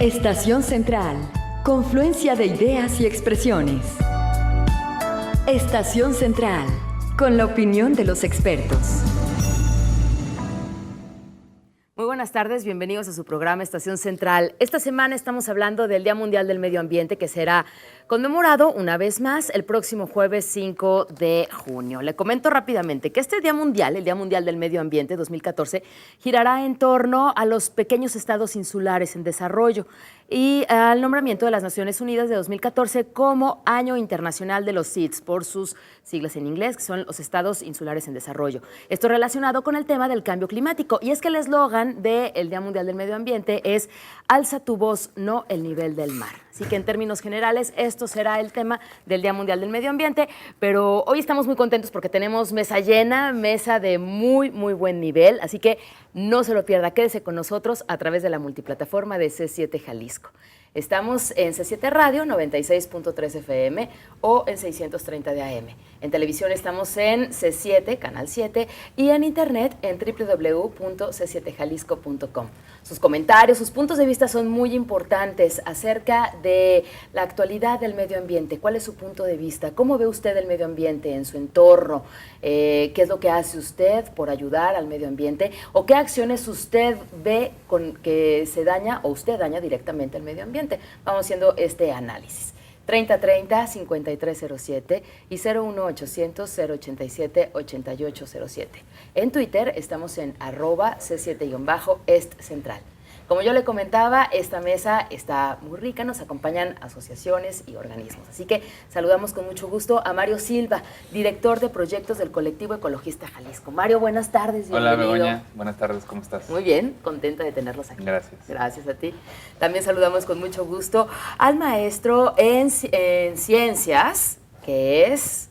Estación Central, confluencia de ideas y expresiones. Estación Central, con la opinión de los expertos. Muy buenas tardes, bienvenidos a su programa Estación Central. Esta semana estamos hablando del Día Mundial del Medio Ambiente, que será conmemorado una vez más el próximo jueves 5 de junio. Le comento rápidamente que este Día Mundial, el Día Mundial del Medio Ambiente 2014, girará en torno a los pequeños estados insulares en desarrollo y al nombramiento de las Naciones Unidas de 2014 como Año Internacional de los SIDS, por sus siglas en inglés, que son los Estados Insulares en Desarrollo. Esto relacionado con el tema del cambio climático. Y es que el eslogan del Día Mundial del Medio Ambiente es "Alza tu voz, no el nivel del mar". Así que en términos generales, esto será el tema del Día Mundial del Medio Ambiente, pero hoy estamos muy contentos porque tenemos mesa llena, mesa de muy buen nivel, así que no se lo pierda, quédese con nosotros a través de la multiplataforma de C7 Jalisco. Estamos en C7 Radio, 96.3 FM o en 630 de AM. En televisión estamos en C7, Canal 7, y en internet en www.c7jalisco.com. Sus comentarios, sus puntos de vista son muy importantes acerca de la actualidad del medio ambiente. ¿Cuál es su punto de vista? ¿Cómo ve usted el medio ambiente en su entorno? ¿Qué es lo que hace usted por ayudar al medio ambiente? ¿O qué acciones usted ve con que se daña o usted daña directamente al medio ambiente? Vamos haciendo este análisis. 3030-5307 y 01800-087-8807. En Twitter estamos en @C7-Est Central. Como yo le comentaba, esta mesa está muy rica, nos acompañan asociaciones y organismos. Así que saludamos con mucho gusto a Mario Silva, director de proyectos del Colectivo Ecologista Jalisco. Mario, buenas tardes. Hola, Begoña. Buenas tardes, ¿cómo estás? Muy bien, contenta de tenerlos aquí. Gracias. Gracias a ti. También saludamos con mucho gusto al maestro en ciencias, que es...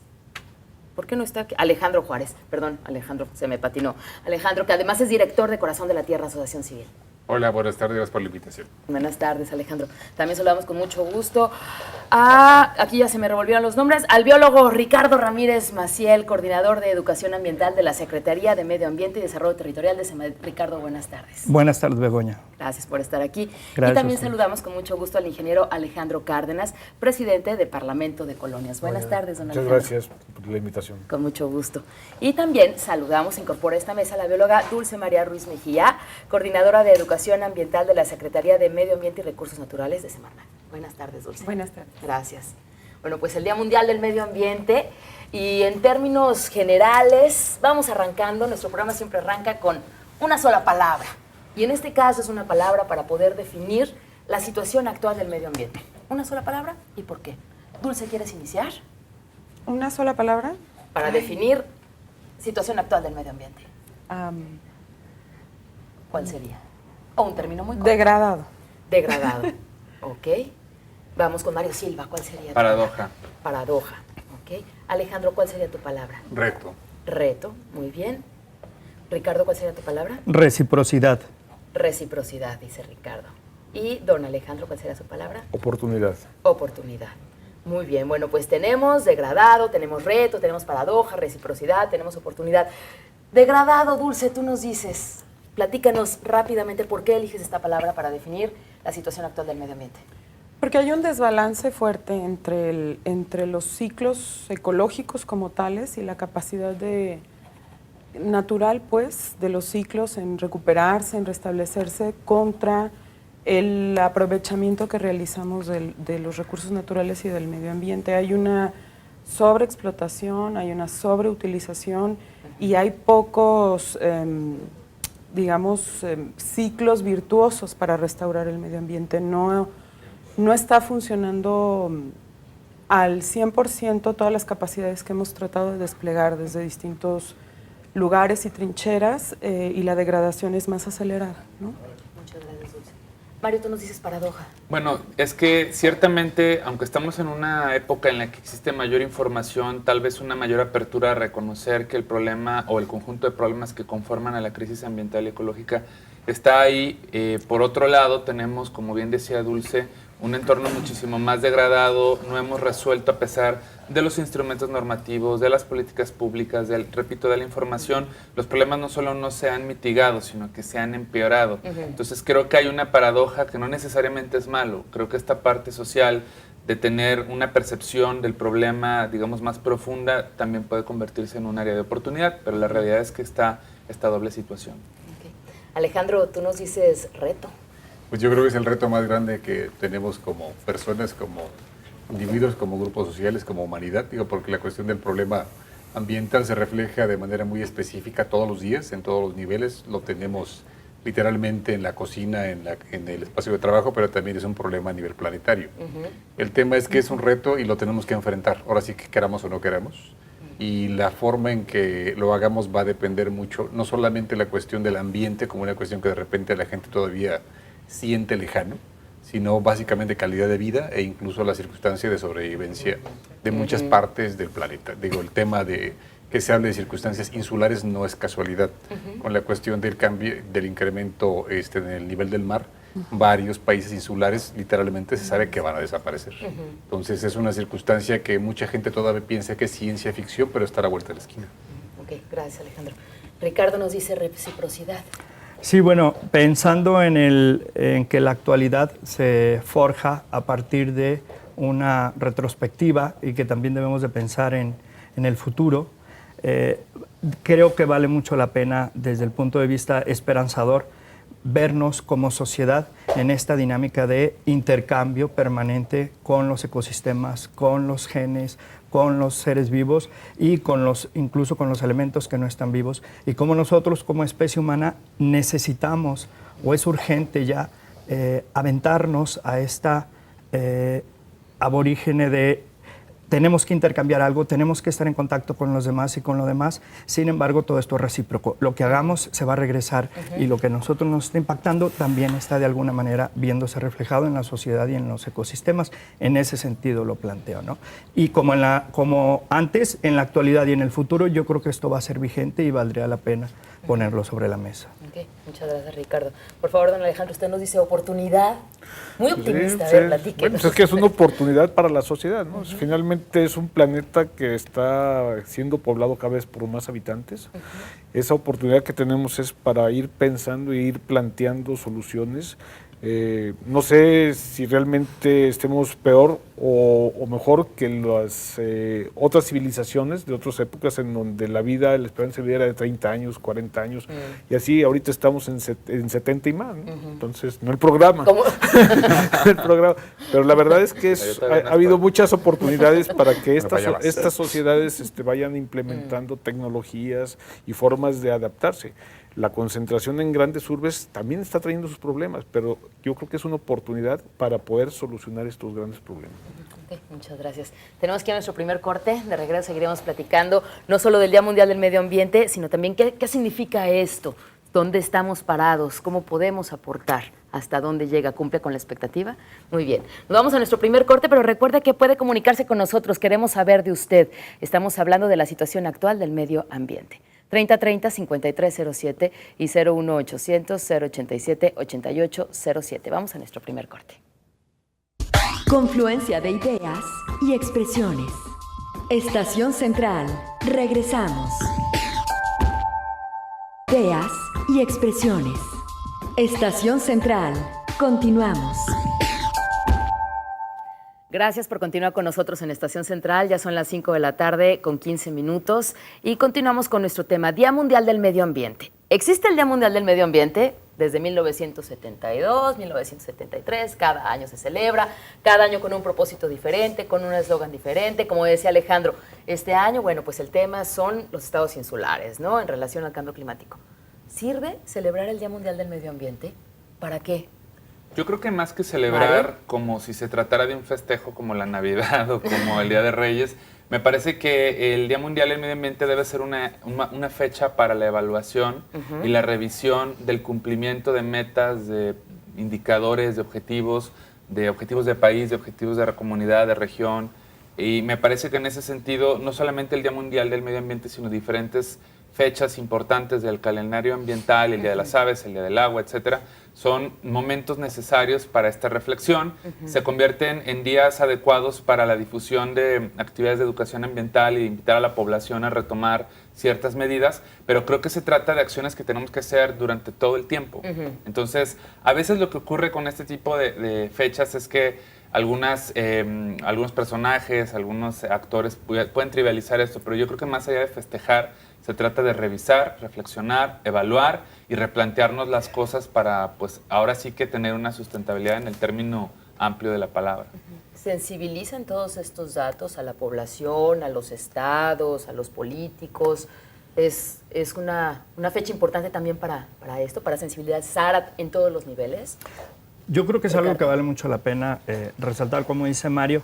¿Por qué no está aquí? Alejandro Juárez. Perdón, Alejandro, se me patinó. Alejandro, que además es director de Corazón de la Tierra, Asociación Civil. Hola, buenas tardes, gracias por la invitación. Buenas tardes, Alejandro. También saludamos con mucho gusto aquí ya se me revolvieron los nombres, al biólogo Ricardo Ramírez Maciel, coordinador de Educación Ambiental de la Secretaría de Medio Ambiente y Desarrollo Territorial de SEMADET. Ricardo, buenas tardes. Buenas tardes, Begoña. Gracias por estar aquí. Gracias. Y también saludamos con mucho gusto al ingeniero Alejandro Cárdenas, presidente de Parlamento de Colonias. Buenas tardes, don Alejandro. Muchas gracias por la invitación. Con mucho gusto. Y también saludamos, incorpora a esta mesa, a la bióloga Dulce María Ruiz Mejía, coordinadora de Educación Ambiental de la Secretaría de Medio Ambiente y Recursos Naturales de Semarnat. Buenas tardes, Dulce. Buenas tardes. Gracias. Bueno, pues el Día Mundial del Medio Ambiente, y en términos generales, vamos arrancando, nuestro programa siempre arranca con una sola palabra. Y en este caso es una palabra para poder definir la situación actual del medio ambiente. ¿Una sola palabra? ¿Y por qué? Dulce, ¿quieres iniciar? ¿Una sola palabra? Para definir situación actual del medio ambiente. ¿Cuál sería? O un término muy corto. Degradado. Degradado. Ok. Vamos con Mario Silva. ¿Cuál sería? Paradoja. Paradoja. Ok. Alejandro, ¿cuál sería tu palabra? Reto. Reto. Muy bien. Ricardo, ¿cuál sería tu palabra? Reciprocidad. Reciprocidad, dice Ricardo. Y don Alejandro, ¿cuál sería su palabra? Oportunidad. Oportunidad. Muy bien. Bueno, pues tenemos degradado, tenemos reto, tenemos paradoja, reciprocidad, tenemos oportunidad. Degradado, Dulce, tú nos dices... Platícanos rápidamente por qué eliges esta palabra para definir la situación actual del medio ambiente. Porque hay un desbalance fuerte entre los ciclos ecológicos como tales y la capacidad natural, pues, de los ciclos en recuperarse, en restablecerse contra el aprovechamiento que realizamos de los recursos naturales y del medio ambiente. Hay una sobreexplotación, hay una sobreutilización y hay pocos... ciclos virtuosos para restaurar el medio ambiente. No está funcionando al 100% todas las capacidades que hemos tratado de desplegar desde distintos lugares y trincheras, y la degradación es más acelerada, ¿no? Muchas gracias, Dulce. Mario, tú nos dices paradoja. Bueno, es que ciertamente, aunque estamos en una época en la que existe mayor información, tal vez una mayor apertura a reconocer que el problema o el conjunto de problemas que conforman a la crisis ambiental y ecológica está ahí. Por otro lado, tenemos, como bien decía Dulce, un entorno muchísimo más degradado. No hemos resuelto, a pesar de los instrumentos normativos, de las políticas públicas, repito, de la información, los problemas no solo no se han mitigado, sino que se han empeorado. Entonces creo que hay una paradoja que no necesariamente es malo. Creo que esta parte social de tener una percepción del problema, digamos, más profunda, también puede convertirse en un área de oportunidad, pero la realidad es que está esta doble situación. Okay. Alejandro, tú nos dices reto. Pues yo creo que es el reto más grande que tenemos como personas, como individuos, como grupos sociales, como humanidad, digo, porque la cuestión del problema ambiental se refleja de manera muy específica todos los días, en todos los niveles, lo tenemos literalmente en la cocina, en el espacio de trabajo, pero también es un problema a nivel planetario. El tema es que es un reto y lo tenemos que enfrentar, ahora sí que queramos o no queramos, y la forma en que lo hagamos va a depender mucho, no solamente la cuestión del ambiente como una cuestión que de repente la gente todavía siente lejano, sino básicamente calidad de vida e incluso la circunstancia de sobrevivencia de muchas partes del planeta. Digo, el tema de que se hable de circunstancias insulares no es casualidad. Con la cuestión del cambio, del incremento en el nivel del mar, varios países insulares literalmente se sabe que van a desaparecer. Entonces es una circunstancia que mucha gente todavía piensa que es ciencia ficción, pero está a la vuelta de la esquina. Ok, gracias Alejandro. Ricardo nos dice reciprocidad. Sí, bueno, pensando en que la actualidad se forja a partir de una retrospectiva y que también debemos de pensar en el futuro, creo que vale mucho la pena desde el punto de vista esperanzador vernos como sociedad en esta dinámica de intercambio permanente con los ecosistemas, con los genes, con los seres vivos y incluso con los elementos que no están vivos, y cómo nosotros como especie humana necesitamos o es urgente ya aventarnos a esta aborígene de tenemos que intercambiar algo, tenemos que estar en contacto con los demás y con lo demás. Sin embargo, todo esto es recíproco. Lo que hagamos se va a regresar y lo que nosotros nos está impactando también está de alguna manera viéndose reflejado en la sociedad y en los ecosistemas. En ese sentido lo planteo, ¿no? Y como antes, en la actualidad y en el futuro, yo creo que esto va a ser vigente y valdría la pena ponerlo sobre la mesa. Okay. Muchas gracias, Ricardo. Por favor, don Alejandro, usted nos dice oportunidad. Muy optimista, a ver, platíquenos. Bueno, pues es que es una oportunidad para la sociedad, ¿no? Finalmente es un planeta que está siendo poblado cada vez por más habitantes. Esa oportunidad que tenemos es para ir pensando e ir planteando soluciones. No sé si realmente estemos peor o mejor que las otras civilizaciones de otras épocas en donde la esperanza de vida era de 30 años, 40 años, y así ahorita estamos en 70 y más, ¿no? Entonces, no el programa, el programa, pero la verdad es que ha habido muchas oportunidades para que estas sociedades vayan implementando tecnologías y formas de adaptarse. La concentración en grandes urbes también está trayendo sus problemas, pero yo creo que es una oportunidad para poder solucionar estos grandes problemas. Okay, muchas gracias. Tenemos que ir a nuestro primer corte. De regreso seguiremos platicando no solo del Día Mundial del Medio Ambiente, sino también qué significa esto, dónde estamos parados, cómo podemos aportar, hasta dónde llega, cumple con la expectativa. Muy bien, nos vamos a nuestro primer corte, pero recuerde que puede comunicarse con nosotros, queremos saber de usted. Estamos hablando de la situación actual del medio ambiente. 3030-5307 y 01800-087-8807. Vamos a nuestro primer corte. Confluencia de ideas y expresiones. Estación Central. Regresamos. Ideas y expresiones. Estación Central. Continuamos. Gracias por continuar con nosotros en Estación Central. Ya son las 5 de la tarde con 15 minutos y continuamos con nuestro tema, Día Mundial del Medio Ambiente. ¿Existe el Día Mundial del Medio Ambiente? Desde 1972, 1973, cada año se celebra, cada año con un propósito diferente, con un eslogan diferente. Como decía Alejandro, este año, bueno, pues el tema son los estados insulares, ¿no? En relación al cambio climático. ¿Sirve celebrar el Día Mundial del Medio Ambiente? ¿Para qué? Yo creo que más que celebrar como si se tratara de un festejo como la Navidad o como el Día de Reyes, me parece que el Día Mundial del Medio Ambiente debe ser una fecha para la evaluación y la revisión del cumplimiento de metas, de indicadores, de objetivos de país, de objetivos de la comunidad, de región. Y me parece que en ese sentido, no solamente el Día Mundial del Medio Ambiente, sino diferentes fechas importantes del calendario ambiental, el Día de las Aves, el Día del Agua, etcétera, son momentos necesarios para esta reflexión. Se convierten en días adecuados para la difusión de actividades de educación ambiental y invitar a la población a retomar ciertas medidas, pero creo que se trata de acciones que tenemos que hacer durante todo el tiempo. Entonces, a veces lo que ocurre con este tipo de fechas es que algunos personajes, algunos actores pueden trivializar esto, pero yo creo que más allá de festejar, se trata de revisar, reflexionar, evaluar y replantearnos las cosas para, pues, ahora sí que tener una sustentabilidad en el término amplio de la palabra. ¿Sensibilizan todos estos datos a la población, a los estados, a los políticos? ¿Es una fecha importante también para esto, para sensibilizar en todos los niveles? Yo creo que es algo que vale mucho la pena resaltar, como dice Mario.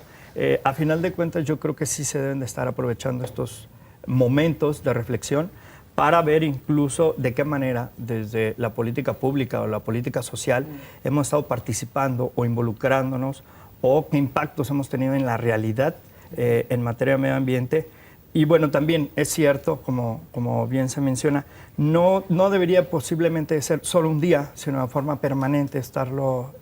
A final de cuentas, yo creo que sí se deben de estar aprovechando estos momentos de reflexión para ver incluso de qué manera desde la política pública o la política social hemos estado participando o involucrándonos o qué impactos hemos tenido en la realidad en materia de medio ambiente. Y bueno, también es cierto, como bien se menciona, no debería posiblemente ser solo un día, sino de forma permanente estarlo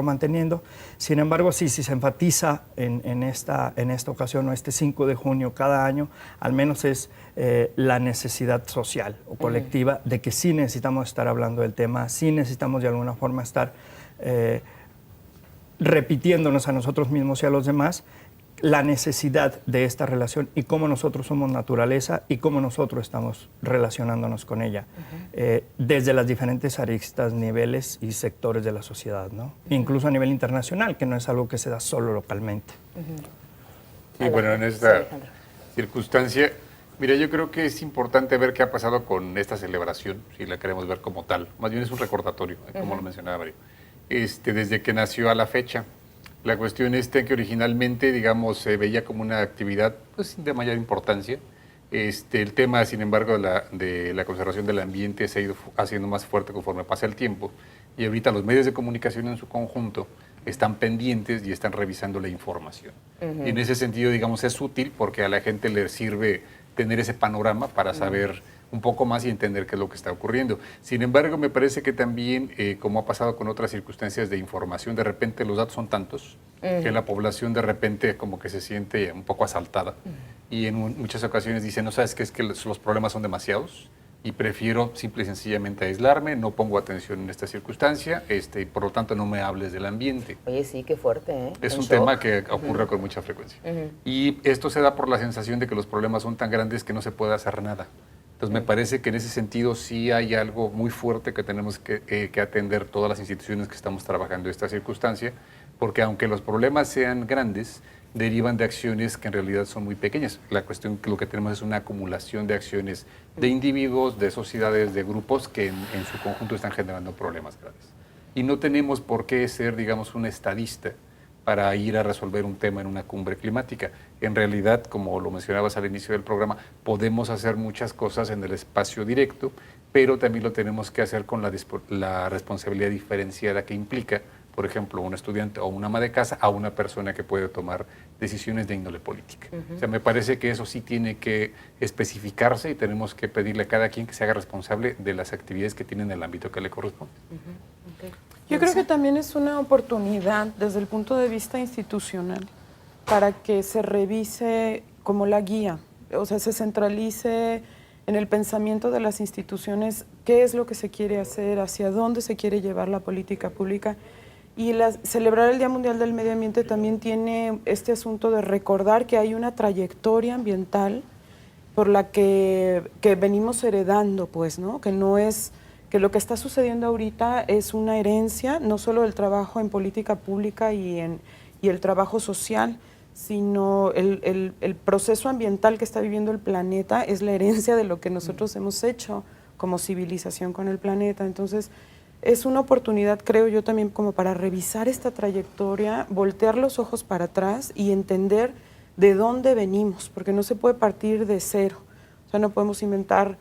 manteniendo. Sin embargo, sí, si se enfatiza en esta ocasión o este 5 de junio cada año, al menos es la necesidad social o colectiva de que sí necesitamos estar hablando del tema, sí necesitamos de alguna forma estar repitiéndonos a nosotros mismos y a los demás la necesidad de esta relación y cómo nosotros somos naturaleza y cómo nosotros estamos relacionándonos con ella, desde las diferentes aristas, niveles y sectores de la sociedad, ¿no? Incluso a nivel internacional, que no es algo que se da solo localmente. Sí, bueno, en esta circunstancia, mira, yo creo que es importante ver qué ha pasado con esta celebración, si la queremos ver como tal. Más bien es un recordatorio, como lo mencionaba Mario, desde que nació a la fecha. La cuestión es que originalmente, digamos, se veía como una actividad pues, de mayor importancia. El tema, sin embargo, de la conservación del ambiente se ha ido haciendo más fuerte conforme pasa el tiempo. Y ahorita los medios de comunicación en su conjunto están pendientes y están revisando la información. Y en ese sentido, digamos, es útil porque a la gente le sirve tener ese panorama para saber un poco más y entender qué es lo que está ocurriendo. Sin embargo, me parece que también, como ha pasado con otras circunstancias de información, de repente los datos son tantos que la población de repente como que se siente un poco asaltada y en muchas ocasiones dice, no sabes qué, es que los problemas son demasiados y prefiero simple y sencillamente aislarme, no pongo atención en esta circunstancia y por lo tanto no me hables del ambiente. Oye, sí, qué fuerte, ¿eh? Es un tema que ocurre con mucha frecuencia. Y esto se da por la sensación de que los problemas son tan grandes que no se puede hacer nada. Entonces me parece que en ese sentido sí hay algo muy fuerte que tenemos que atender todas las instituciones que estamos trabajando en esta circunstancia, porque aunque los problemas sean grandes, derivan de acciones que en realidad son muy pequeñas. La cuestión que lo que tenemos es una acumulación de acciones de individuos, de sociedades, de grupos que en su conjunto están generando problemas graves. Y no tenemos por qué ser, digamos, un estadista para ir a resolver un tema en una cumbre climática. En realidad, como lo mencionabas al inicio del programa, podemos hacer muchas cosas en el espacio directo, pero también lo tenemos que hacer con la responsabilidad diferenciada que implica, por ejemplo, un estudiante o una ama de casa a una persona que puede tomar decisiones de índole política. O sea, me parece que eso sí tiene que especificarse y tenemos que pedirle a cada quien que se haga responsable de las actividades que tiene en el ámbito que le corresponde. Yo creo que también es una oportunidad desde el punto de vista institucional para que se revise como la guía, o sea, se centralice en el pensamiento de las instituciones qué es lo que se quiere hacer, hacia dónde se quiere llevar la política pública. Y celebrar el Día Mundial del Medio Ambiente también tiene este asunto de recordar que hay una trayectoria ambiental por la que venimos heredando, pues, ¿no? Que no es... que lo que está sucediendo ahorita es una herencia, no solo del trabajo en política pública y el trabajo social, sino el proceso ambiental que está viviendo el planeta es la herencia de lo que nosotros hemos hecho como civilización con el planeta. Entonces, es una oportunidad, creo yo, también como para revisar esta trayectoria, voltear los ojos para atrás y entender de dónde venimos, porque no se puede partir de cero. O sea, no podemos inventar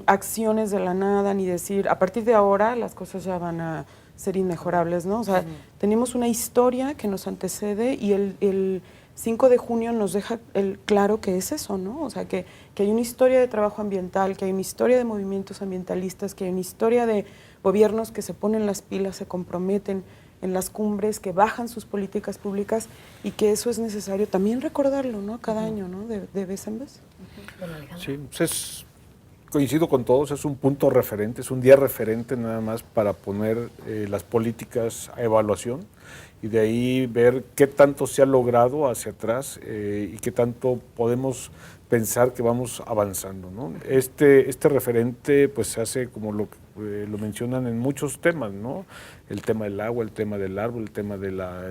acciones de la nada, ni decir, a partir de ahora las cosas ya van a ser inmejorables, ¿no? O sea, tenemos una historia que nos antecede y el 5 de junio nos deja claro que es eso, ¿no? O sea, que hay una historia de trabajo ambiental, que hay una historia de movimientos ambientalistas, que hay una historia de gobiernos que se ponen las pilas, se comprometen en las cumbres, que bajan sus políticas públicas y que eso es necesario también recordarlo, ¿no? Cada año, ¿no? De vez en vez. Sí, pues coincido con todos, es un punto referente, es un día referente nada más para poner las políticas a evaluación y de ahí ver qué tanto se ha logrado hacia atrás y qué tanto podemos pensar que vamos avanzando, ¿no? Este referente pues se hace como lo mencionan en muchos temas, ¿no? El tema del agua, el tema del árbol, el tema de la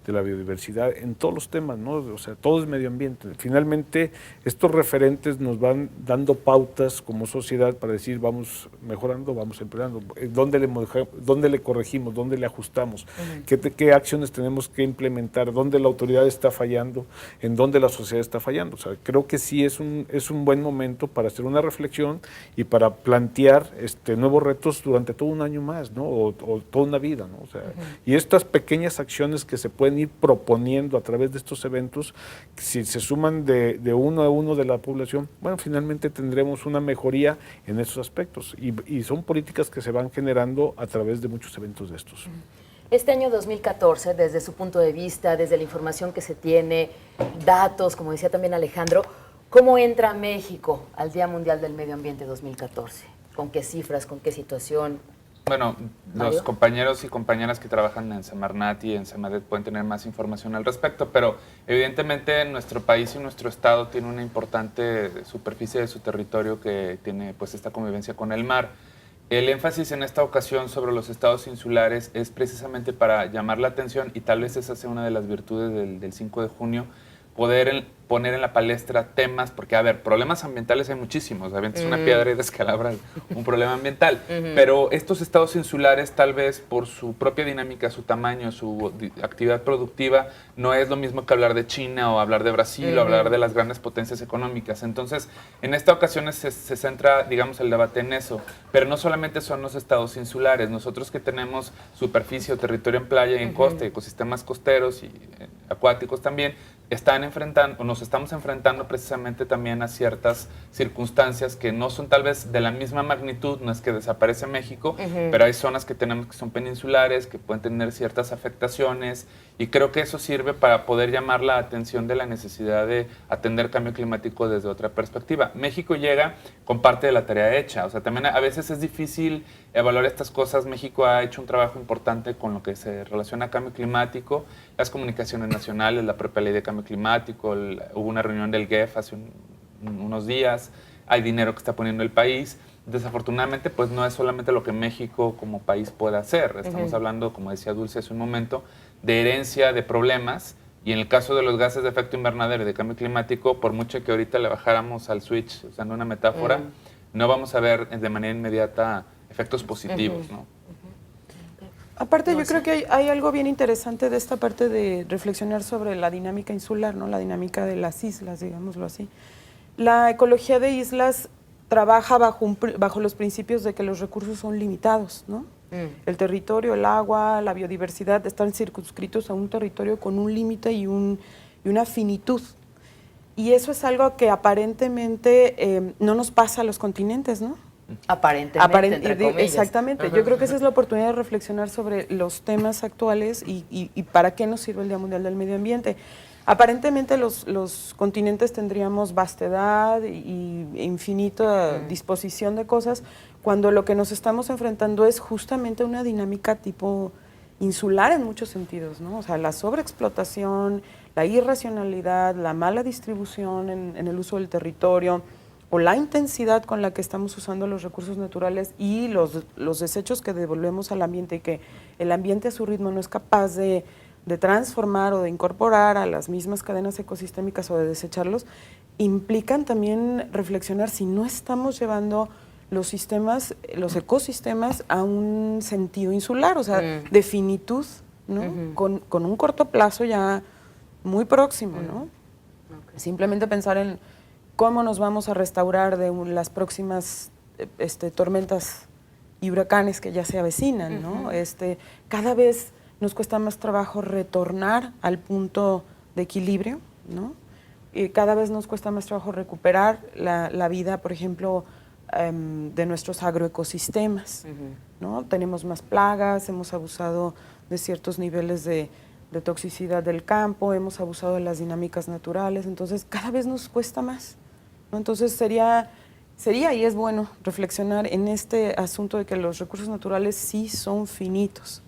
biodiversidad, en todos los temas, ¿no? O sea, todo es medio ambiente. Finalmente, estos referentes nos van dando pautas como sociedad para decir vamos mejorando, vamos empeorando, dónde le corregimos, dónde le ajustamos, qué acciones tenemos que implementar, dónde la autoridad está fallando, en dónde la sociedad está fallando. O sea, creo que sí es un buen momento para hacer una reflexión y para plantear nuevos retos durante todo un año más, ¿no? O toda una vida, ¿no? O sea, y estas pequeñas acciones que se pueden ir proponiendo a través de estos eventos, si se suman de uno a uno de la población, bueno, finalmente tendremos una mejoría en esos aspectos y son políticas que se van generando a través de muchos eventos de estos. Este año 2014, desde su punto de vista, desde la información que se tiene, datos, como decía también Alejandro, ¿cómo entra México al Día Mundial del Medio Ambiente 2014? ¿Con qué cifras, con qué situación? Bueno, ¿Mario? los compañeros y compañeras que trabajan en Semarnat y en Semadet pueden tener más información al respecto, pero evidentemente nuestro país y nuestro estado tiene una importante superficie de su territorio que tiene pues esta convivencia con el mar. El énfasis en esta ocasión sobre los estados insulares es precisamente para llamar la atención, y tal vez esa sea una de las virtudes del 5 de junio, poder poner en la palestra temas, porque, a ver, problemas ambientales hay muchísimos, avientas una piedra y descalabras un problema ambiental, pero estos estados insulares, tal vez por su propia dinámica, su tamaño, su actividad productiva, no es lo mismo que hablar de China o hablar de Brasil o hablar de las grandes potencias económicas. Entonces, en esta ocasión se centra, digamos, el debate en eso, pero no solamente son los estados insulares, nosotros que tenemos superficie o territorio en playa y en costa, ecosistemas costeros y acuáticos también, nos estamos enfrentando precisamente también a ciertas circunstancias que no son tal vez de la misma magnitud, no es que desaparece México, pero hay zonas que tenemos que son peninsulares, que pueden tener ciertas afectaciones, y creo que eso sirve para poder llamar la atención de la necesidad de atender cambio climático desde otra perspectiva. México llega con parte de la tarea hecha, o sea, también a veces es difícil evaluar estas cosas. México ha hecho un trabajo importante con lo que se relaciona a cambio climático, las comunicaciones nacionales, la propia ley de cambio climático, hubo una reunión del GEF hace unos días, hay dinero que está poniendo el país. Desafortunadamente, pues no es solamente lo que México como país puede hacer. Estamos hablando, como decía Dulce hace un momento, de herencia de problemas, y en el caso de los gases de efecto invernadero y de cambio climático, por mucho que ahorita le bajáramos al switch, usando una metáfora, no vamos a ver de manera inmediata efectos positivos, ¿no? Aparte, yo creo que hay algo bien interesante de esta parte de reflexionar sobre la dinámica insular, ¿no? La dinámica de las islas, digámoslo así. La ecología de islas trabaja bajo los principios de que los recursos son limitados, ¿no? El territorio, el agua, la biodiversidad están circunscritos a un territorio con un límite y una finitud. Y eso es algo que aparentemente no nos pasa a los continentes, ¿no? Aparentemente, entre comillas. Exactamente. Yo creo que esa es la oportunidad de reflexionar sobre los temas actuales y para qué nos sirve el Día Mundial del Medio Ambiente. Aparentemente los continentes tendríamos vastedad y infinita disposición de cosas, cuando lo que nos estamos enfrentando es justamente una dinámica tipo insular en muchos sentidos, ¿no? O sea, la sobreexplotación, la irracionalidad, la mala distribución en el uso del territorio, o la intensidad con la que estamos usando los recursos naturales y los desechos que devolvemos al ambiente, y que el ambiente a su ritmo no es capaz de transformar o de incorporar a las mismas cadenas ecosistémicas o de desecharlos, implican también reflexionar si no estamos llevando los ecosistemas a un sentido insular, o sea, de finitud, ¿no? Con un corto plazo ya muy próximo, ¿no? Simplemente pensar en cómo nos vamos a restaurar de las próximas tormentas y huracanes que ya se avecinan, ¿no? Cada vez nos cuesta más trabajo retornar al punto equilibrio, ¿no? Y cada vez nos cuesta más trabajo recuperar la vida, por ejemplo, de nuestros agroecosistemas, ¿no? Tenemos más plagas, hemos abusado de ciertos niveles de toxicidad del campo, hemos abusado de las dinámicas naturales, entonces cada vez nos cuesta más, ¿no? Entonces sería y es bueno reflexionar en este asunto de que los recursos naturales sí son finitos,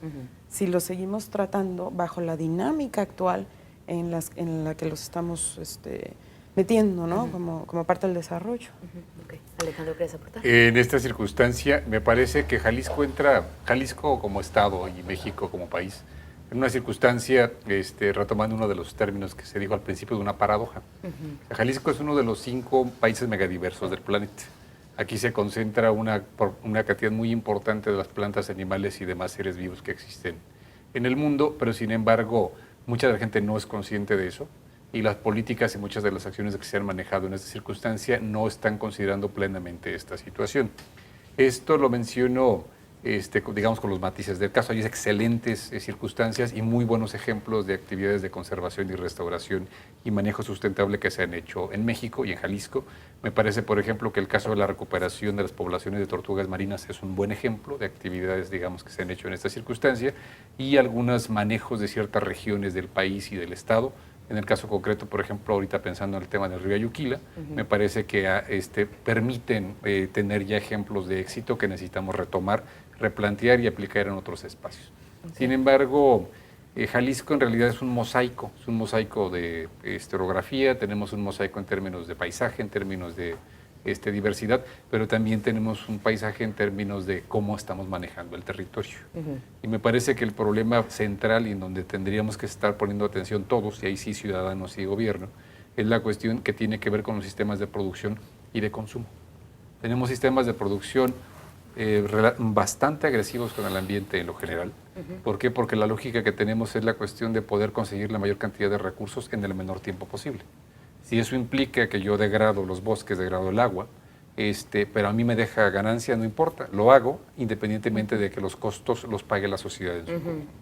si los seguimos tratando bajo la dinámica actual en la que los estamos metiendo, ¿no? Como parte del desarrollo. Okay. Alejandro, ¿quieres aportar? En esta circunstancia, me parece que Jalisco como Estado y México como país, en una circunstancia, retomando uno de los términos que se dijo al principio, de una paradoja. Jalisco es uno de los 5 países megadiversos del planeta. Aquí se concentra una cantidad muy importante de las plantas, animales y demás seres vivos que existen en el mundo, pero sin embargo, mucha de la gente no es consciente de eso, y las políticas y muchas de las acciones que se han manejado en esta circunstancia no están considerando plenamente esta situación. Esto lo menciono, digamos, con los matices del caso. Hay excelentes circunstancias y muy buenos ejemplos de actividades de conservación y restauración y manejo sustentable que se han hecho en México y en Jalisco. Me parece, por ejemplo, que el caso de la recuperación de las poblaciones de tortugas marinas es un buen ejemplo de actividades, digamos, que se han hecho en esta circunstancia, y algunos manejos de ciertas regiones del país y del Estado. En el caso concreto, por ejemplo, ahorita pensando en el tema del río Ayuquila, me parece que permiten tener ya ejemplos de éxito que necesitamos retomar, replantear y aplicar en otros espacios. Sin embargo, Jalisco en realidad es un mosaico de orografía, tenemos un mosaico en términos de paisaje, en términos de diversidad, pero también tenemos un paisaje en términos de cómo estamos manejando el territorio. Y me parece que el problema central, y en donde tendríamos que estar poniendo atención todos, y ahí sí ciudadanos y gobierno, es la cuestión que tiene que ver con los sistemas de producción y de consumo. Tenemos sistemas de producción bastante agresivos con el ambiente en lo general. ¿Por qué? Porque la lógica que tenemos es la cuestión de poder conseguir la mayor cantidad de recursos en el menor tiempo posible. Si eso implica que yo degrado los bosques, degrado el agua, pero a mí me deja ganancia, no importa, lo hago independientemente de que los costos los pague la sociedad en su conjunto.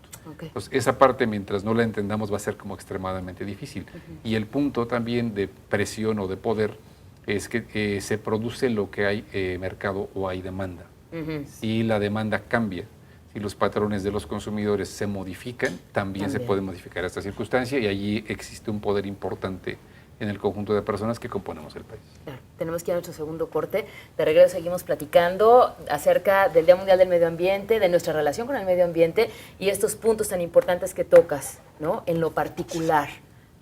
Entonces, esa parte, mientras no la entendamos, va a ser como extremadamente difícil. Y el punto también de presión o de poder es que se produce lo que hay mercado o hay demanda. Si la demanda cambia, si los patrones de los consumidores se modifican, también se puede modificar esta circunstancia, y allí existe un poder importante en el conjunto de personas que componemos el país. Claro. Tenemos que ir a nuestro segundo corte. De regreso seguimos platicando acerca del Día Mundial del Medio Ambiente, de nuestra relación con el medio ambiente y estos puntos tan importantes que tocas, ¿no? En lo particular.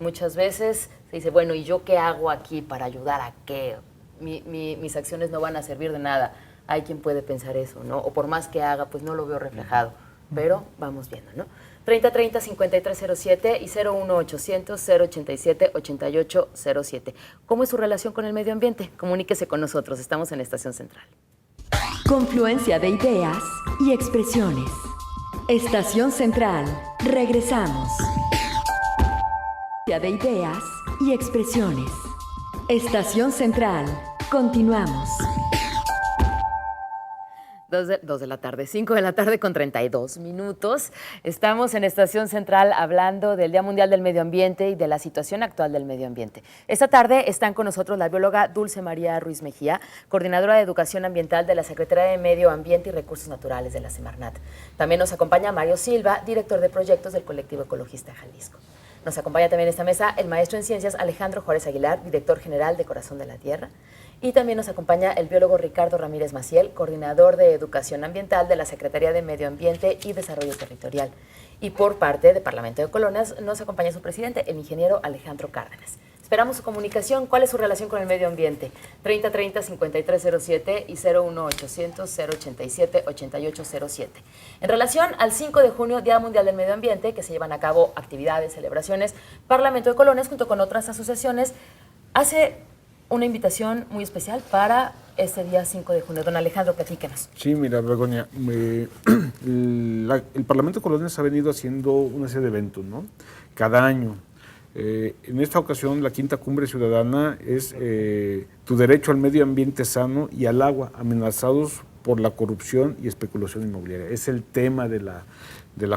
Muchas veces se dice, bueno, ¿y yo qué hago aquí para ayudar a qué? Mis acciones no van a servir de nada. Hay quien puede pensar eso, ¿no? O por más que haga, pues no lo veo reflejado. Pero vamos viendo, ¿no? 3030-5307 y 01800-087-8807. ¿Cómo es su relación con el medio ambiente? Comuníquese con nosotros, estamos en Estación Central. Confluencia de ideas y expresiones. Estación Central, regresamos. De ideas y expresiones. Estación Central, continuamos. 2 de la tarde, 5 de la tarde con 32 minutos. Estamos en Estación Central hablando del Día Mundial del Medio Ambiente y de la situación actual del medio ambiente. Esta tarde están con nosotros la bióloga Dulce María Ruiz Mejía, coordinadora de Educación Ambiental de la Secretaría de Medio Ambiente y Recursos Naturales de la Semarnat. También nos acompaña Mario Silva, director de proyectos del Colectivo Ecologista Jalisco. Nos acompaña también en esta mesa el maestro en ciencias Alejandro Juárez Aguilar, director general de Corazón de la Tierra. Y también nos acompaña el biólogo Ricardo Ramírez Maciel, coordinador de Educación Ambiental de la Secretaría de Medio Ambiente y Desarrollo Territorial. Y por parte del Parlamento de Colonias nos acompaña su presidente, el ingeniero Alejandro Cárdenas. Esperamos su comunicación. ¿Cuál es su relación con el medio ambiente? 3030-5307 y 01800-087-8807. En relación al 5 de junio, Día Mundial del Medio Ambiente, que se llevan a cabo actividades, celebraciones, Parlamento de Colonias, junto con otras asociaciones, hace una invitación muy especial para este día 5 de junio. Don Alejandro, platícanos. Sí, mira, Begoña, el Parlamento de Colonias ha venido haciendo una serie de eventos, ¿no? Cada año. En esta ocasión, la quinta cumbre ciudadana es tu derecho al medio ambiente sano y al agua, amenazados por la corrupción y especulación inmobiliaria. Es el tema de la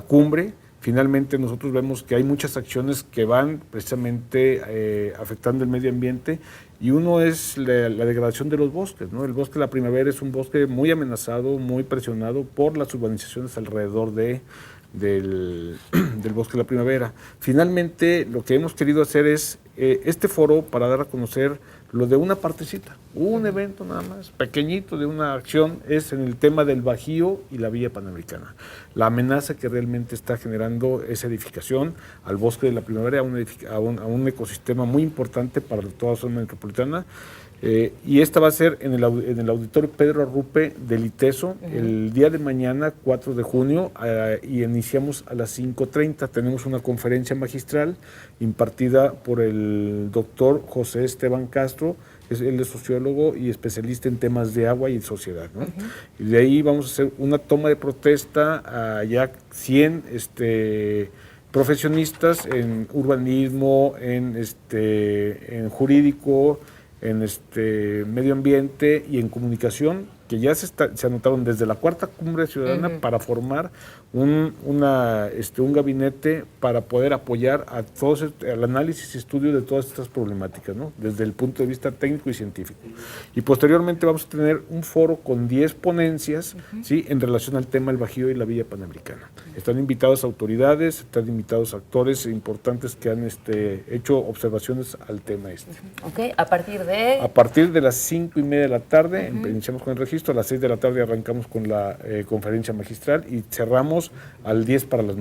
cumbre. Finalmente nosotros vemos que hay muchas acciones que van precisamente afectando el medio ambiente y uno es la degradación de los bosques, ¿no? El bosque de la primavera es un bosque muy amenazado, muy presionado por las urbanizaciones alrededor del bosque de la primavera. Finalmente lo que hemos querido hacer es este foro para dar a conocer lo de una partecita, un evento nada más, pequeñito de una acción, es en el tema del Bajío y la Villa Panamericana. La amenaza que realmente está generando esa edificación al bosque de la primavera, a un ecosistema muy importante para toda la zona metropolitana. Y esta va a ser en el auditorio Pedro Arrupe del ITESO el día de mañana, 4 de junio, y iniciamos a las 5:30. Tenemos una conferencia magistral impartida por el doctor José Esteban Castro. Él es sociólogo y especialista en temas de agua y sociedad, ¿no? Y de ahí vamos a hacer una toma de protesta a ya 100 profesionistas en urbanismo, en jurídico, en medio ambiente y en comunicación, que ya se anotaron desde la Cuarta Cumbre Ciudadana para formar un gabinete para poder apoyar a todos al análisis y estudio de todas estas problemáticas, ¿no? Desde el punto de vista técnico y científico. Y posteriormente vamos a tener un foro con 10 ponencias, ¿sí?, en relación al tema del Bajío y la Villa Panamericana. Están invitadas autoridades, están invitados actores importantes que han hecho observaciones al tema Ok, a partir de... A partir de las 5:30 de la tarde iniciamos con el registro, a las 6 de la tarde arrancamos con la conferencia magistral y cerramos al 10 para las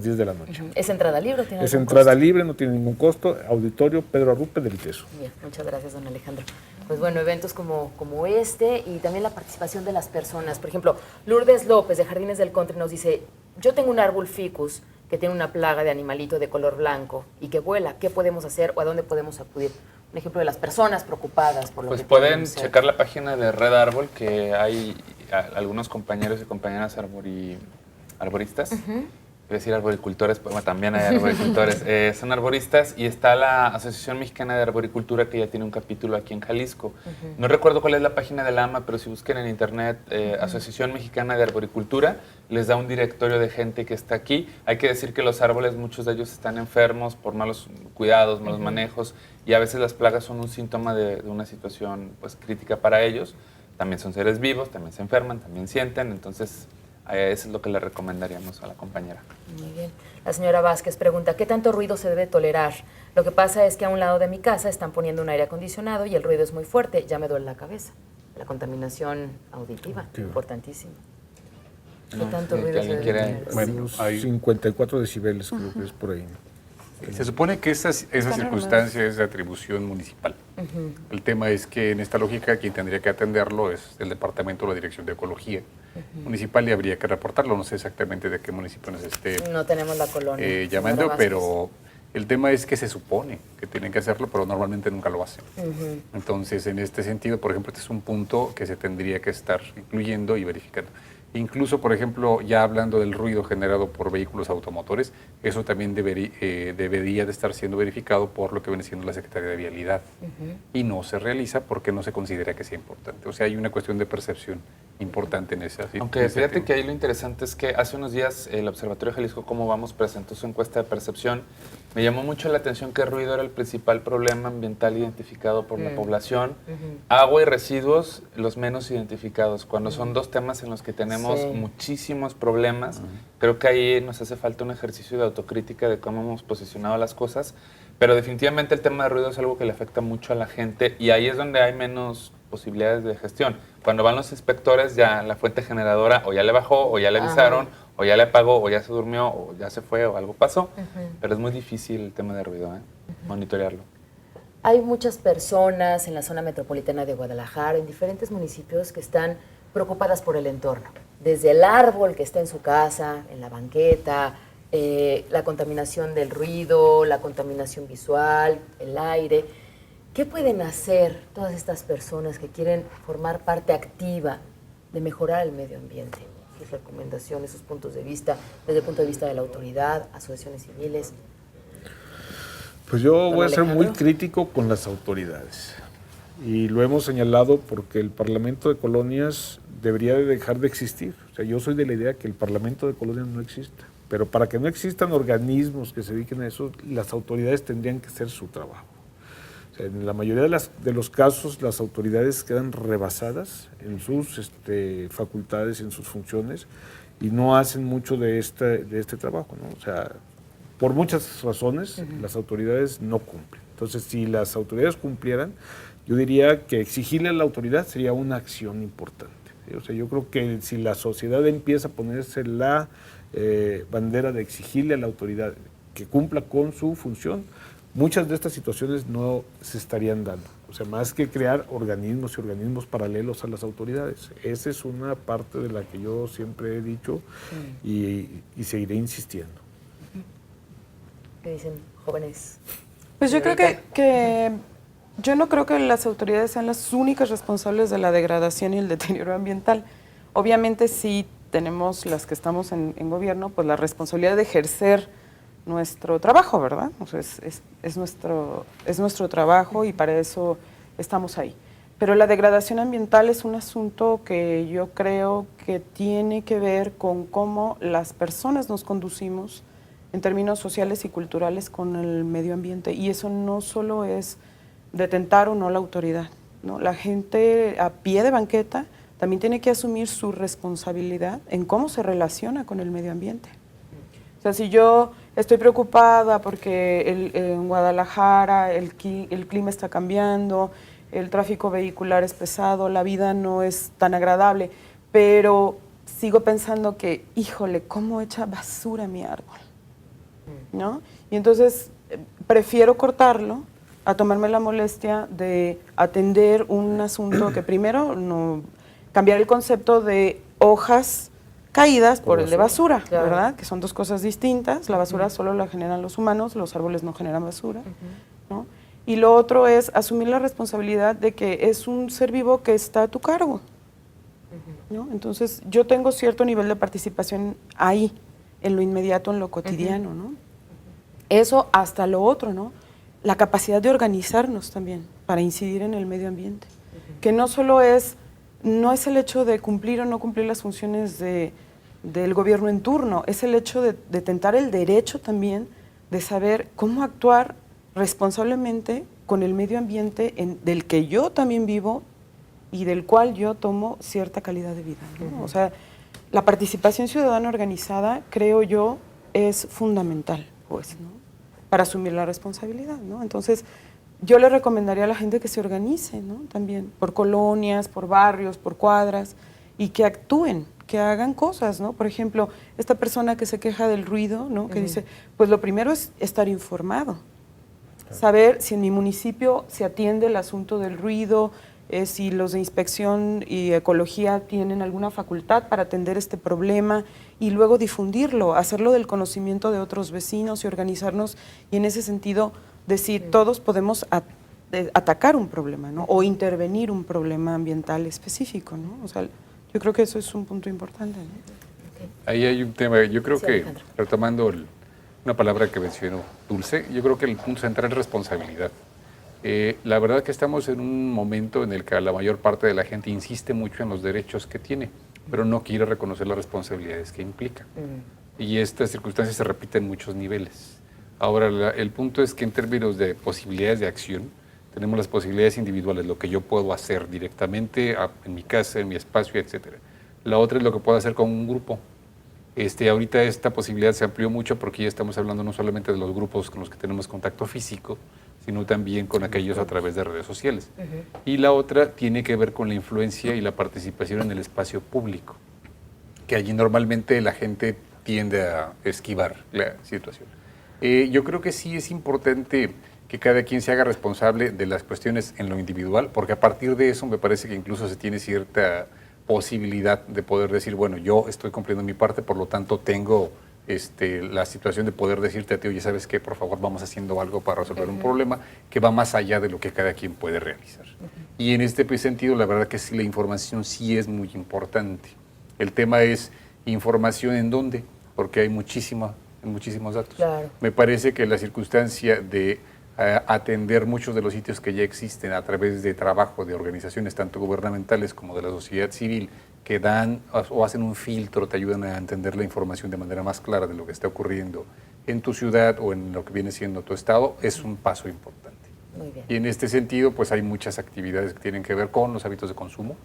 10 de la noche. ¿Es entrada libre? ¿Tiene Es algún entrada costo? libre, no tiene ningún costo. Auditorio Pedro Arrupe del ITESO. Bien, muchas gracias, don Alejandro. Pues bueno, eventos como este y también la participación de las personas. Por ejemplo, Lourdes López de Jardines del Country nos dice, yo tengo un árbol ficus que tiene una plaga de animalito de color blanco y que vuela. ¿Qué podemos hacer o a dónde podemos acudir? Un ejemplo de las personas preocupadas por lo Pues que pueden hacer. checar la página de Red Árbol, que hay algunos compañeros y compañeras arboristas. Iba a decir arboricultores, pues bueno, también hay arboricultores. Son arboristas y está la Asociación Mexicana de Arboricultura, que ya tiene un capítulo aquí en Jalisco. No recuerdo cuál es la página de la AMA, pero si busquen en internet Asociación Mexicana de Arboricultura, les da un directorio de gente que está aquí. Hay que decir que los árboles, muchos de ellos están enfermos por malos cuidados, malos manejos, y a veces las plagas son un síntoma de una situación pues crítica para ellos. También son seres vivos, también se enferman, también sienten, entonces eso es lo que le recomendaríamos a la compañera. Muy bien. La señora Vázquez pregunta, ¿qué tanto ruido se debe tolerar? Lo que pasa es que a un lado de mi casa están poniendo un aire acondicionado y el ruido es muy fuerte, ya me duele la cabeza. La contaminación auditiva, importantísimo. ¿Qué tanto ruido se debe tolerar? Bueno, hay 54 decibeles, creo que es por ahí. Se supone que esa circunstancia es de atribución municipal. El tema es que en esta lógica quien tendría que atenderlo es el departamento o la Dirección de Ecología Municipal y habría que reportarlo. No sé exactamente de qué municipio nos esté No tenemos la colonia. llamando, señora Vázquez. pero el tema es que se supone que tienen que hacerlo, pero normalmente nunca lo hacen. Entonces, en este sentido, por ejemplo, este es un punto que se tendría que estar incluyendo y verificando. Incluso, por ejemplo, ya hablando del ruido generado por vehículos automotores, eso también debería de estar siendo verificado por lo que viene siendo la Secretaría de Vialidad. Y no se realiza porque no se considera que sea importante. O sea, hay una cuestión de percepción importante en esa. Aunque fíjate que ahí lo interesante es que hace unos días el Observatorio de Jalisco Cómo Vamos presentó su encuesta de percepción. Me llamó mucho la atención que el ruido era el principal problema ambiental identificado por la población. Agua y residuos, los menos identificados. Cuando son dos temas en los que tenemos muchísimos problemas, creo que ahí nos hace falta un ejercicio de autocrítica de cómo hemos posicionado las cosas. Pero definitivamente el tema de ruido es algo que le afecta mucho a la gente y ahí es donde hay menos posibilidades de gestión. Cuando van los inspectores, ya la fuente generadora o ya le bajó, o ya le avisaron, o ya le apagó, o ya se durmió, o ya se fue, o algo pasó. Pero es muy difícil el tema de ruido, monitorearlo. Hay muchas personas en la zona metropolitana de Guadalajara, en diferentes municipios, que están preocupadas por el entorno. Desde el árbol que está en su casa, en la banqueta, la contaminación del ruido, la contaminación visual, el aire. ¿Qué pueden hacer todas estas personas que quieren formar parte activa de mejorar el medio ambiente? Sus recomendaciones, sus puntos de vista, desde el punto de vista de la autoridad, asociaciones civiles. Pues yo ¿Don voy a ser muy Alejandro? crítico con las autoridades. Y lo hemos señalado porque el Parlamento de Colonias debería de dejar de existir. O sea, yo soy de la idea que el Parlamento de Colonias no exista. Pero para que no existan organismos que se dediquen a eso, las autoridades tendrían que hacer su trabajo. O sea, en la mayoría de los casos, las autoridades quedan rebasadas en sus facultades, en sus funciones, y no hacen mucho de este trabajo, ¿no? O sea, por muchas razones, las autoridades no cumplen. Entonces, si las autoridades cumplieran, yo diría que exigirle a la autoridad sería una acción importante. ¿Sí? O sea, yo creo que si la sociedad empieza a ponerse la bandera de exigirle a la autoridad que cumpla con su función, muchas de estas situaciones no se estarían dando. O sea, más que crear organismos y organismos paralelos a las autoridades. Esa es una parte de la que yo siempre he dicho y seguiré insistiendo. ¿Qué dicen jóvenes? Pues yo creo que yo no creo que las autoridades sean las únicas responsables de la degradación y el deterioro ambiental. Obviamente sí tenemos las que estamos en gobierno, pues la responsabilidad de ejercer nuestro trabajo, ¿verdad? O sea, es nuestro trabajo y para eso estamos ahí. Pero la degradación ambiental es un asunto que yo creo que tiene que ver con cómo las personas nos conducimos en términos sociales y culturales con el medio ambiente. Y eso no solo es detentar o no la autoridad, ¿no? La gente a pie de banqueta también tiene que asumir su responsabilidad en cómo se relaciona con el medio ambiente. O sea, si yo estoy preocupada porque en Guadalajara el clima está cambiando, el tráfico vehicular es pesado, la vida no es tan agradable, pero sigo pensando que, híjole, ¿cómo echa basura mi árbol? ¿No? Y entonces prefiero cortarlo a tomarme la molestia de atender un asunto que primero no cambiar el concepto de hojas caídas por el de basura, claro, ¿verdad? Que son dos cosas distintas. La basura solo la generan los humanos, los árboles no generan basura, ¿no? Y lo otro es asumir la responsabilidad de que es un ser vivo que está a tu cargo, ¿no? Entonces, yo tengo cierto nivel de participación ahí, en lo inmediato, en lo cotidiano, ¿no? Eso hasta lo otro, ¿no? La capacidad de organizarnos también para incidir en el medio ambiente, que no solo no es el hecho de cumplir o no cumplir las funciones del gobierno en turno, es el hecho de tentar el derecho también de saber cómo actuar responsablemente con el medio ambiente del que yo también vivo y del cual yo tomo cierta calidad de vida, ¿no? O sea, la participación ciudadana organizada, creo yo, es fundamental, pues, ¿no? Para asumir la responsabilidad, ¿no? Entonces, yo le recomendaría a la gente que se organice, ¿no? También por colonias, por barrios, por cuadras, y que actúen, que hagan cosas, ¿no? Por ejemplo, esta persona que se queja del ruido, ¿no? Que dice, pues lo primero es estar informado, saber si en mi municipio se atiende el asunto del ruido, si los de inspección y ecología tienen alguna facultad para atender este problema y luego difundirlo, hacerlo del conocimiento de otros vecinos y organizarnos y en ese sentido decir, todos podemos atacar un problema, ¿no? O intervenir un problema ambiental específico, ¿no? O sea, yo creo que eso es un punto importante, ¿no? Ahí hay un tema, yo creo Sí, que, Alejandro. retomando una palabra que mencionó Dulce, yo creo que el punto central es responsabilidad. La verdad que estamos en un momento en el que la mayor parte de la gente insiste mucho en los derechos que tiene, pero no quiere reconocer las responsabilidades que implica. Y estas circunstancias se repiten en muchos niveles. Ahora, el punto es que en términos de posibilidades de acción, tenemos las posibilidades individuales, lo que yo puedo hacer directamente en mi casa, en mi espacio, etc. La otra es lo que puedo hacer con un grupo. Ahorita esta posibilidad se amplió mucho porque ya estamos hablando no solamente de los grupos con los que tenemos contacto físico, sino también con aquellos a través de redes sociales. Y la otra tiene que ver con la influencia y la participación en el espacio público, que allí normalmente la gente tiende a esquivar la situación. Yo creo que sí es importante que cada quien se haga responsable de las cuestiones en lo individual, porque a partir de eso me parece que incluso se tiene cierta posibilidad de poder decir, bueno, yo estoy cumpliendo mi parte, por lo tanto tengo la situación de poder decirte a ti, oye, ¿sabes qué? Por favor, vamos haciendo algo para resolver un problema que va más allá de lo que cada quien puede realizar. Y en este sentido, la verdad que sí, la información sí es muy importante. El tema es información en dónde, porque hay muchísimos datos. Claro. Me parece que la circunstancia de atender muchos de los sitios que ya existen a través de trabajo de organizaciones tanto gubernamentales como de la sociedad civil que dan o hacen un filtro, te ayudan a entender la información de manera más clara de lo que está ocurriendo en tu ciudad o en lo que viene siendo tu estado, es un paso importante. Muy bien. Y en este sentido, pues hay muchas actividades que tienen que ver con los hábitos de consumo.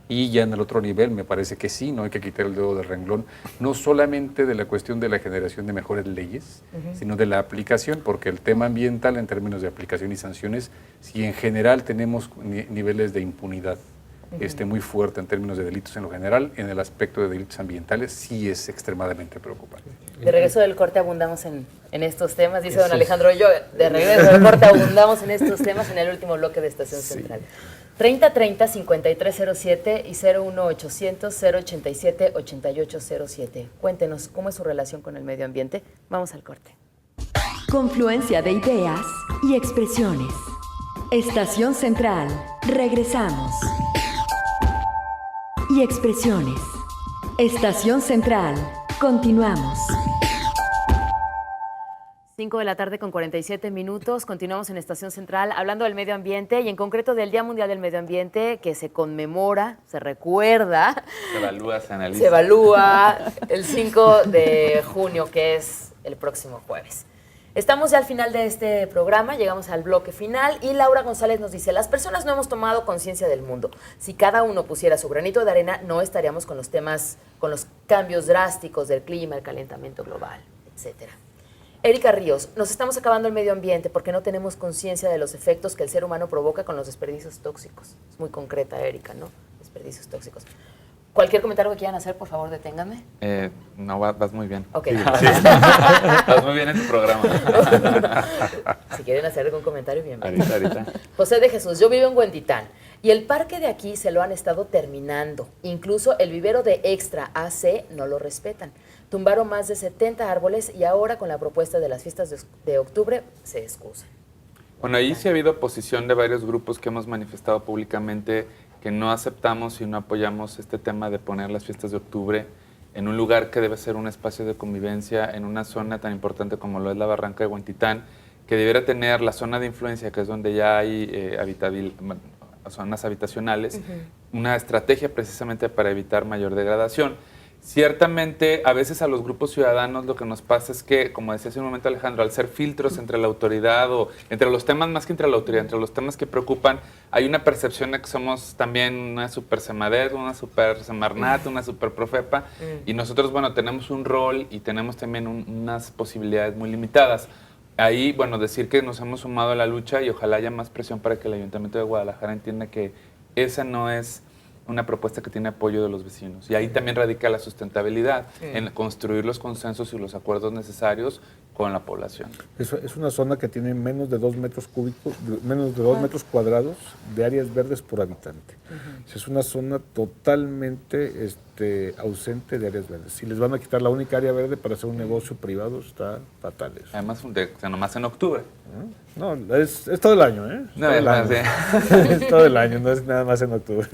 Y ya en el otro nivel, me parece que sí, no hay que quitar el dedo del renglón, no solamente de la cuestión de la generación de mejores leyes, sino de la aplicación, porque el tema ambiental en términos de aplicación y sanciones, si en general tenemos niveles de impunidad muy fuerte en términos de delitos en lo general, en el aspecto de delitos ambientales sí es extremadamente preocupante. De regreso del corte abundamos en estos temas, dice don Alejandro. Yo, de regreso del corte abundamos en estos temas en el último bloque de Estación Central. 3030-5307 y 01800-087-8807. Cuéntenos, ¿cómo es su relación con el medio ambiente? Vamos al corte. Confluencia de ideas y expresiones. Estación Central. Regresamos. Y expresiones. Estación Central. Continuamos. 5 de la tarde con 47 minutos. Continuamos en Estación Central hablando del medio ambiente y en concreto del Día Mundial del Medio Ambiente que se conmemora, se recuerda. Se evalúa, se analiza. Se evalúa el 5 de junio, que es el próximo jueves. Estamos ya al final de este programa, llegamos al bloque final y Laura González nos dice, las personas no hemos tomado conciencia del mundo. Si cada uno pusiera su granito de arena, no estaríamos con los temas, con los cambios drásticos del clima, el calentamiento global, etcétera. Erika Ríos, nos estamos acabando el medio ambiente porque no tenemos conciencia de los efectos que el ser humano provoca con los desperdicios tóxicos. Es muy concreta, Erika, ¿no? Desperdicios tóxicos. Cualquier comentario que quieran hacer, por favor, deténgame. No, vas muy bien. Ok. Sí. Vas muy bien en tu programa. Si quieren hacer algún comentario, bienvenido. Ahorita. José de Jesús, yo vivo en Huentitán y el parque de aquí se lo han estado terminando. Incluso el vivero de Extra AC no lo respetan. Tumbaron más de 70 árboles y ahora con la propuesta de las fiestas de octubre se excusan. Bueno, ahí sí ha habido oposición de varios grupos que hemos manifestado públicamente que no aceptamos y no apoyamos este tema de poner las fiestas de octubre en un lugar que debe ser un espacio de convivencia, en una zona tan importante como lo es la Barranca de Huentitán, que debiera tener la zona de influencia, que es donde ya hay zonas habitacionales, una estrategia precisamente para evitar mayor degradación. Ciertamente, a veces a los grupos ciudadanos lo que nos pasa es que, como decía hace un momento Alejandro, al ser filtros entre la autoridad o entre los temas, más que entre la autoridad, entre los temas que preocupan, hay una percepción de que somos también una super Semadet, una super Semarnat, una super Profepa, y nosotros, bueno, tenemos un rol y tenemos también unas posibilidades muy limitadas. Ahí, bueno, decir que nos hemos sumado a la lucha y ojalá haya más presión para que el Ayuntamiento de Guadalajara entienda que esa no es una propuesta que tiene apoyo de los vecinos. Y ahí también radica la sustentabilidad, en construir los consensos y los acuerdos necesarios con la población. Es una zona que tiene menos de 2 metros cúbicos, menos de 2 metros cuadrados de áreas verdes por habitante. Es una zona totalmente ausente de áreas verdes. Si les van a quitar la única área verde para hacer un negocio privado, está fatal eso. Además, nomás en octubre. No, es todo el año, ¿eh? No, además, Es todo el año, no es nada más en octubre.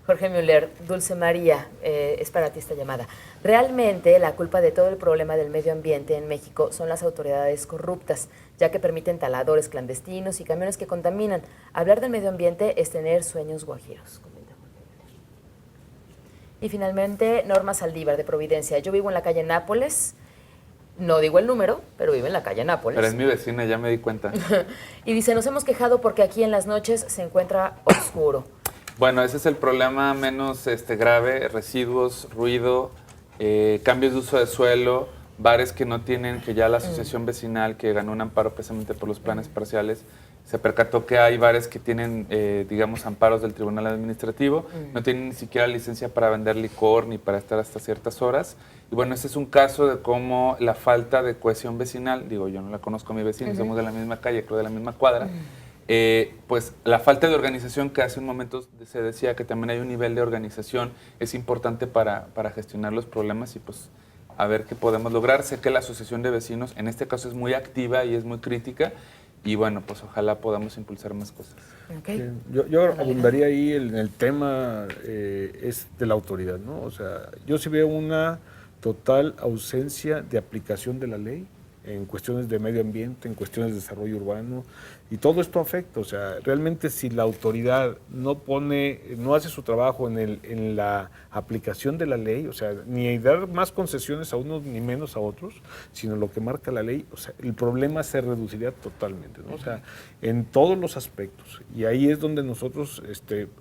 Jorge Müller, Dulce María, es para ti esta llamada. Realmente la culpa de todo el problema del medio ambiente en México son las autoridades corruptas, ya que permiten taladores clandestinos y camiones que contaminan. Hablar del medio ambiente es tener sueños guajiros. Y finalmente, Norma Saldívar, de Providencia. Yo vivo en la calle Nápoles. No digo el número, pero vive en la calle Nápoles. Pero es mi vecina, ya me di cuenta. Y dice, nos hemos quejado porque aquí en las noches se encuentra oscuro. Bueno, ese es el problema menos grave, residuos, ruido, cambios de uso de suelo, bares que no tienen, que ya la asociación vecinal que ganó un amparo precisamente por los planes parciales, se percató que hay bares que tienen, digamos, amparos del Tribunal Administrativo, no tienen ni siquiera licencia para vender licor ni para estar hasta ciertas horas. Y bueno, ese es un caso de cómo la falta de cohesión vecinal, digo, yo no la conozco a mi vecino, somos de la misma calle, creo de la misma cuadra, pues la falta de organización, que hace un momento se decía que también hay un nivel de organización, es importante para gestionar los problemas y pues a ver qué podemos lograr. Sé que la asociación de vecinos en este caso es muy activa y es muy crítica y bueno, pues ojalá podamos impulsar más cosas. Okay. Yo abundaría ahí en el tema es de la autoridad, ¿no? O sea, yo sí veo una total ausencia de aplicación de la ley en cuestiones de medio ambiente, en cuestiones de desarrollo urbano, y todo esto afecta. O sea, realmente si la autoridad no hace su trabajo en la aplicación de la ley, o sea, ni dar más concesiones a unos ni menos a otros, sino lo que marca la ley, o sea, el problema se reduciría totalmente, ¿no? O sea, en todos los aspectos. Y ahí es donde nosotros,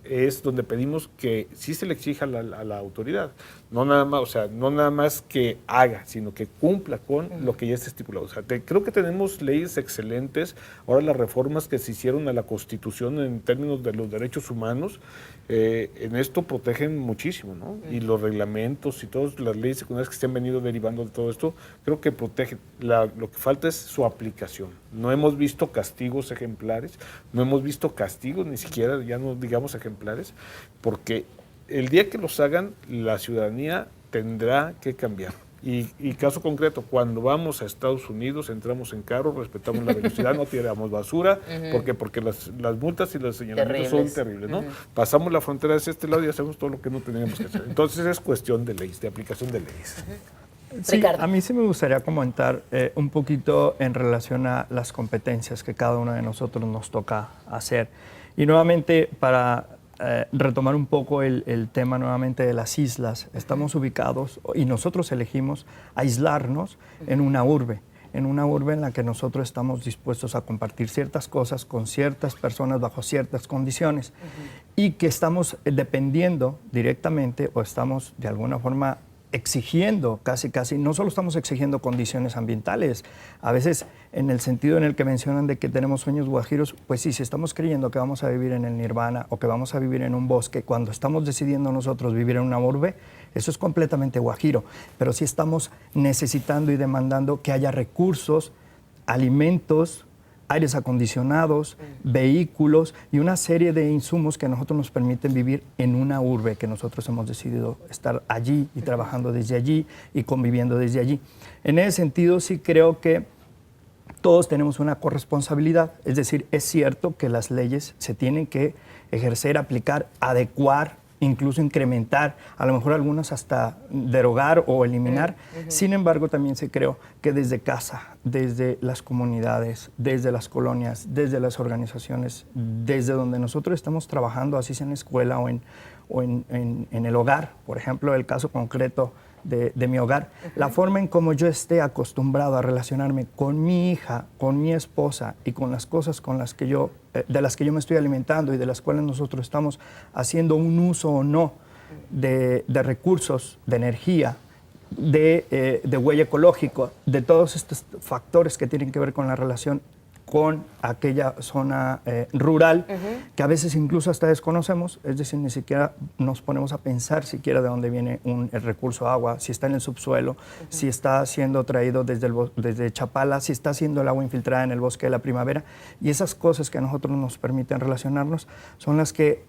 es donde pedimos que sí se le exija a la autoridad, no nada más, o sea, no nada más que haga, sino que cumpla con lo que ya está estipulado. O sea, creo que tenemos leyes excelentes. Ahora las reformas que se hicieron a la Constitución en términos de los derechos humanos, en esto protegen muchísimo, ¿no? Y los reglamentos y todas las leyes secundarias que se han venido derivando de todo esto, creo que protegen. Lo que falta es su aplicación. No hemos visto castigos ejemplares, no hemos visto castigos ni siquiera, ya no digamos ejemplares, porque el día que los hagan, la ciudadanía tendrá que cambiar. Y caso concreto, cuando vamos a Estados Unidos, entramos en carro, respetamos la velocidad, no tiramos basura, porque las multas y los señalamientos son terribles, ¿no? Pasamos la frontera hacia este lado y hacemos todo lo que no teníamos que hacer. Entonces es cuestión de leyes, de aplicación de leyes. Sí, Ricardo. a mí sí me gustaría comentar un poquito en relación a las competencias que cada uno de nosotros nos toca hacer. Y nuevamente, para retomar un poco el tema nuevamente de las islas, estamos ubicados y nosotros elegimos aislarnos en una urbe en la que nosotros estamos dispuestos a compartir ciertas cosas con ciertas personas bajo ciertas condiciones y que estamos dependiendo directamente o estamos de alguna forma exigiendo casi, no solo estamos exigiendo condiciones ambientales, a veces en el sentido en el que mencionan de que tenemos sueños guajiros, pues sí, si estamos creyendo que vamos a vivir en el nirvana o que vamos a vivir en un bosque, cuando estamos decidiendo nosotros vivir en una urbe, eso es completamente guajiro, pero sí estamos necesitando y demandando que haya recursos, alimentos, aires acondicionados, vehículos y una serie de insumos que a nosotros nos permiten vivir en una urbe que nosotros hemos decidido estar allí y trabajando desde allí y conviviendo desde allí. En ese sentido, sí creo que todos tenemos una corresponsabilidad, es decir, es cierto que las leyes se tienen que ejercer, aplicar, adecuar, incluso incrementar, a lo mejor algunas hasta derogar o eliminar. Sin embargo, también se creo que desde casa, desde las comunidades, desde las colonias, desde las organizaciones, desde donde nosotros estamos trabajando, así sea en la escuela o en el hogar, por ejemplo, el caso concreto de mi hogar, la forma en cómo yo esté acostumbrado a relacionarme con mi hija, con mi esposa y con las cosas con las que de las que yo me estoy alimentando y de las cuales nosotros estamos haciendo un uso o no de recursos, de energía, de huella ecológica, de todos estos factores que tienen que ver con la relación con aquella zona rural, que a veces incluso hasta desconocemos, es decir, ni siquiera nos ponemos a pensar siquiera de dónde viene el recurso agua, si está en el subsuelo, si está siendo traído desde Chapala, si está siendo el agua infiltrada en el bosque de la primavera, y esas cosas que a nosotros nos permiten relacionarnos son las que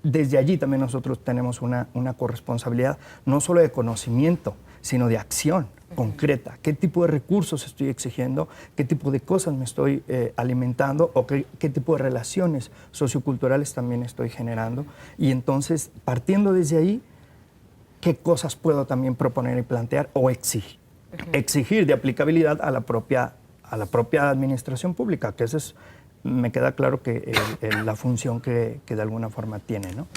desde allí también nosotros tenemos una corresponsabilidad, no solo de conocimiento, sino de acción concreta. ¿Qué tipo de recursos estoy exigiendo? ¿Qué tipo de cosas me estoy alimentando? ¿O qué tipo de relaciones socioculturales también estoy generando? Y entonces, partiendo desde ahí, ¿qué cosas puedo también proponer y plantear o exigir? Exigir de aplicabilidad a la propia administración pública, que esa es, me queda claro que la función que de alguna forma tiene, ¿no?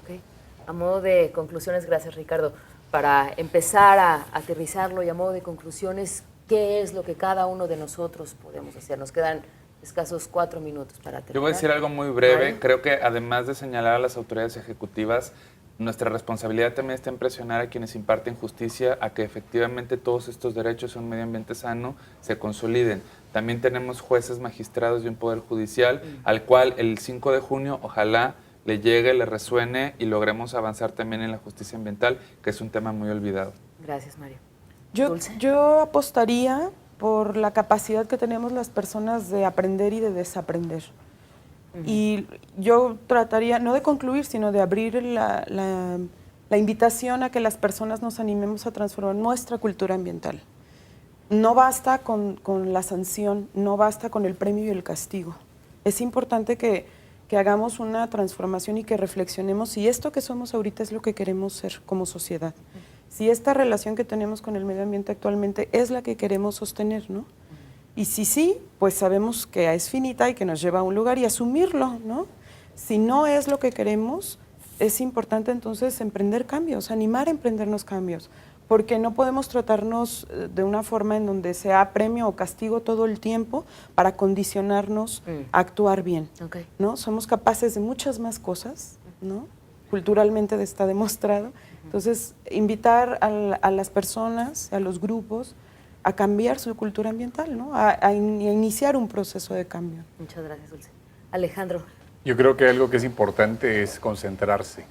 Okay. A modo de conclusiones, gracias Ricardo, para empezar a aterrizarlo y a modo de conclusiones, ¿qué es lo que cada uno de nosotros podemos hacer? Nos quedan escasos 4 minutos para terminar. Yo voy a decir algo muy breve. Creo que además de señalar a las autoridades ejecutivas, nuestra responsabilidad también está en presionar a quienes imparten justicia a que efectivamente todos estos derechos a un medio ambiente sano se consoliden. También tenemos jueces, magistrados y un poder judicial al cual el 5 de junio ojalá le llegue, le resuene y logremos avanzar también en la justicia ambiental, que es un tema muy olvidado. Gracias, Mario. Yo apostaría por la capacidad que tenemos las personas de aprender y de desaprender. Y yo trataría, no de concluir, sino de abrir la invitación a que las personas nos animemos a transformar nuestra cultura ambiental. No basta con la sanción, no basta con el premio y el castigo. Es importante que hagamos una transformación y que reflexionemos si esto que somos ahorita es lo que queremos ser como sociedad. si esta relación que tenemos con el medio ambiente actualmente es la que queremos sostener, ¿no? Y si sí, pues sabemos que es finita y que nos lleva a un lugar y asumirlo, ¿no? Si no es lo que queremos, es importante entonces emprender cambios, animar a emprendernos cambios, porque no podemos tratarnos de una forma en donde sea premio o castigo todo el tiempo para condicionarnos a actuar bien, ¿no? Somos capaces de muchas más cosas, ¿no? Culturalmente está demostrado. Entonces, invitar a las personas, a los grupos, a cambiar su cultura ambiental, ¿no? A iniciar un proceso de cambio. Muchas gracias, Dulce. Alejandro. Yo creo que algo que es importante es concentrarse.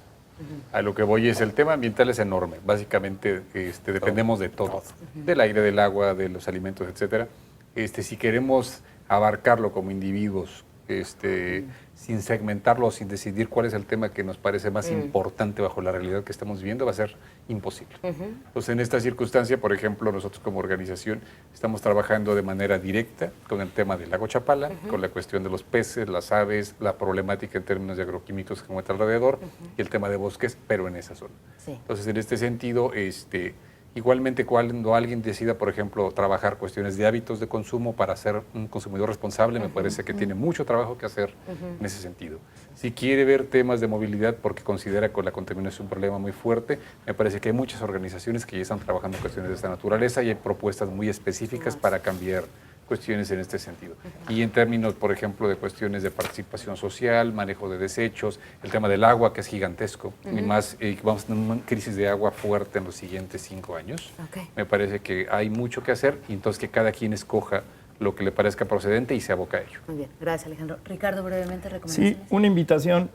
A lo que voy es, el tema ambiental es enorme. Básicamente dependemos de todo, del aire, del agua, de los alimentos, etcétera. Si queremos abarcarlo como individuos, sin segmentarlo, sin decidir cuál es el tema que nos parece más importante bajo la realidad que estamos viviendo, va a ser imposible. Entonces, en esta circunstancia, por ejemplo, nosotros como organización estamos trabajando de manera directa con el tema del lago Chapala, con la cuestión de los peces, las aves, la problemática en términos de agroquímicos que se encuentra alrededor y el tema de bosques, pero en esa zona. Sí. Entonces, en este sentido, igualmente cuando alguien decida, por ejemplo, trabajar cuestiones de hábitos de consumo para ser un consumidor responsable, me parece que tiene mucho trabajo que hacer en ese sentido. Si quiere ver temas de movilidad porque considera que la contaminación es un problema muy fuerte, me parece que hay muchas organizaciones que ya están trabajando en cuestiones de esta naturaleza y hay propuestas muy específicas para cambiar cuestiones en este sentido. Y en términos, por ejemplo, de cuestiones de participación social, manejo de desechos, el tema del agua, que es gigantesco, y más, vamos a tener una crisis de agua fuerte en los siguientes 5 años. Me parece que hay mucho que hacer y entonces que cada quien escoja lo que le parezca procedente y se aboca a ello. Muy bien, gracias, Alejandro. Ricardo, brevemente, recomendaciones. Sí, una invitación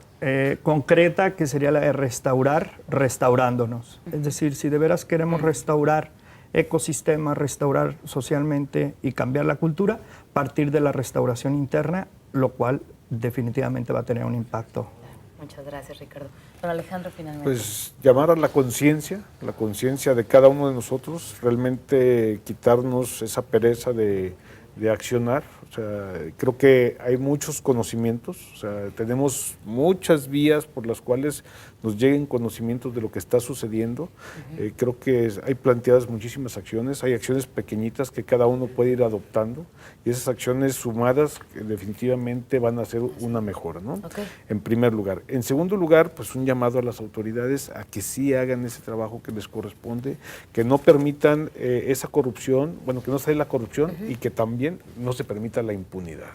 concreta que sería la de restaurar, restaurándonos. Es decir, si de veras queremos restaurar ecosistemas, restaurar socialmente y cambiar la cultura, partir de la restauración interna, lo cual definitivamente va a tener un impacto. Muchas gracias, Ricardo. Don Alejandro, finalmente. Pues llamar a la conciencia de cada uno de nosotros, realmente quitarnos esa pereza de accionar. O sea, creo que hay muchos conocimientos, o sea, tenemos muchas vías por las cuales nos lleguen conocimientos de lo que está sucediendo. Creo que hay planteadas muchísimas acciones, hay acciones pequeñitas que cada uno puede ir adoptando y esas acciones sumadas definitivamente van a ser una mejora, ¿no? En primer lugar. En segundo lugar, pues un llamado a las autoridades a que sí hagan ese trabajo que les corresponde, que no permitan esa corrupción, bueno, que no se dé la corrupción y que también no se permita la impunidad,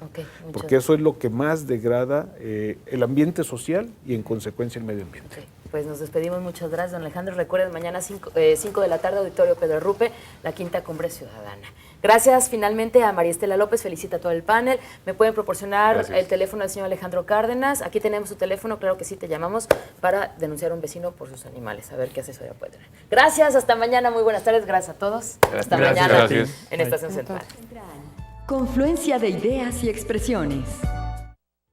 porque eso es lo que más degrada el ambiente social y en consecuencia el medio ambiente. Pues nos despedimos, muchas gracias, don Alejandro. Recuerden, mañana 5 de la tarde, Auditorio Pedro Rupe, la quinta Cumbre Ciudadana. Gracias finalmente a María Estela López, felicita a todo el panel. ¿Me pueden proporcionar el teléfono del señor Alejandro Cárdenas? Aquí tenemos su teléfono, claro que sí, te llamamos para denunciar a un vecino por sus animales, a ver qué asesoría puede tener. Gracias, hasta mañana, muy buenas tardes, gracias a todos. Hasta mañana en Estación Central. Confluencia de ideas y expresiones.